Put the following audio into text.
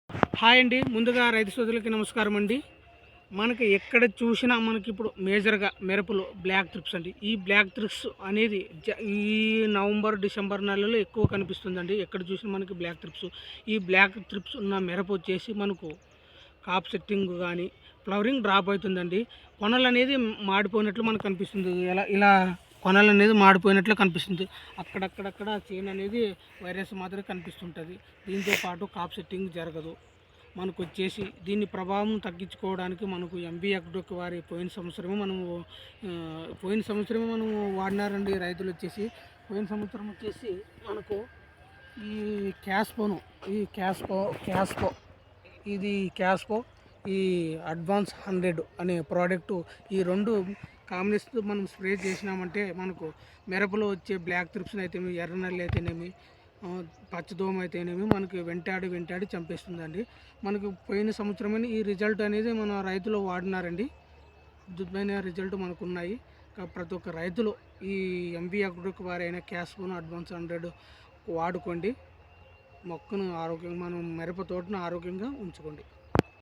Hi అండి. ముందుగా రైతు సోదరులకి నమస్కారం అండి. మనకి ఎక్కడ చూసినా మనకి ఇప్పుడు మేజర్గా మిరపలో బ్లాక్ థ్రిప్స్ అండి. ఈ బ్లాక్ థ్రిప్స్ అనేది ఈ నవంబర్ డిసెంబర్ నెలలో ఎక్కువ కనిపిస్తుందండి. ఎక్కడ చూసినా మనకి బ్లాక్ థ్రిప్స్. ఈ బ్లాక్ థ్రిప్స్ ఉన్న మిరప వచ్చేసి మనకు కాప్ సెట్టింగ్ కానీ ఫ్లవరింగ్ డ్రాప్ అవుతుందండి. కొనలు అనేది మాడిపోయినట్లు మనకు కనిపిస్తుంది. ఇలా కొనలు అనేది మాడిపోయినట్లు కనిపిస్తుంది. అక్కడక్కడక్కడ చేను అనేది వైరస్ మాత్రమే కనిపిస్తుంటుంది. దీంతో పాటు కాప్ సెట్టింగ్ జరగదు. మనకు వచ్చేసి దీన్ని ప్రభావం తగ్గించుకోవడానికి మనకు ఎంబీ అగ్రోక్ వారి పోయిన సంవత్సరమే మనము వాడినారండి రైతులు వచ్చేసి. పోయిన సంవత్సరం వచ్చేసి మనకు ఈ క్యాస్పో ఈ అడ్వాన్స్ 100 అనే ప్రోడక్టు, ఈ రెండు కాంబినేషన్తో మనం స్ప్రే చేసినామంటే మనకు మిరపలో వచ్చే బ్లాక్ థ్రిప్స్ని అయితేనేమి, ఎర్ర నల్లి అయితేనేమి, పచ్చదోమ అయితేనేమి మనకి వెంటాడి చంపేస్తుందండి. మనకు పోయిన సంవత్సరమైన ఈ రిజల్ట్ అనేది మన రైతులు వాడినారండి. అద్భుతమైన రిజల్ట్ మనకు ఉన్నాయి. ప్రతి ఒక్క రైతులు ఈ ఎంబీ అగ్రోక్ వారైన క్యాస్పోను అడ్వాన్స్ 100 వాడుకోండి. మొక్కను ఆరోగ్యంగా, మనం మిరప తోటను ఆరోగ్యంగా ఉంచుకోండి.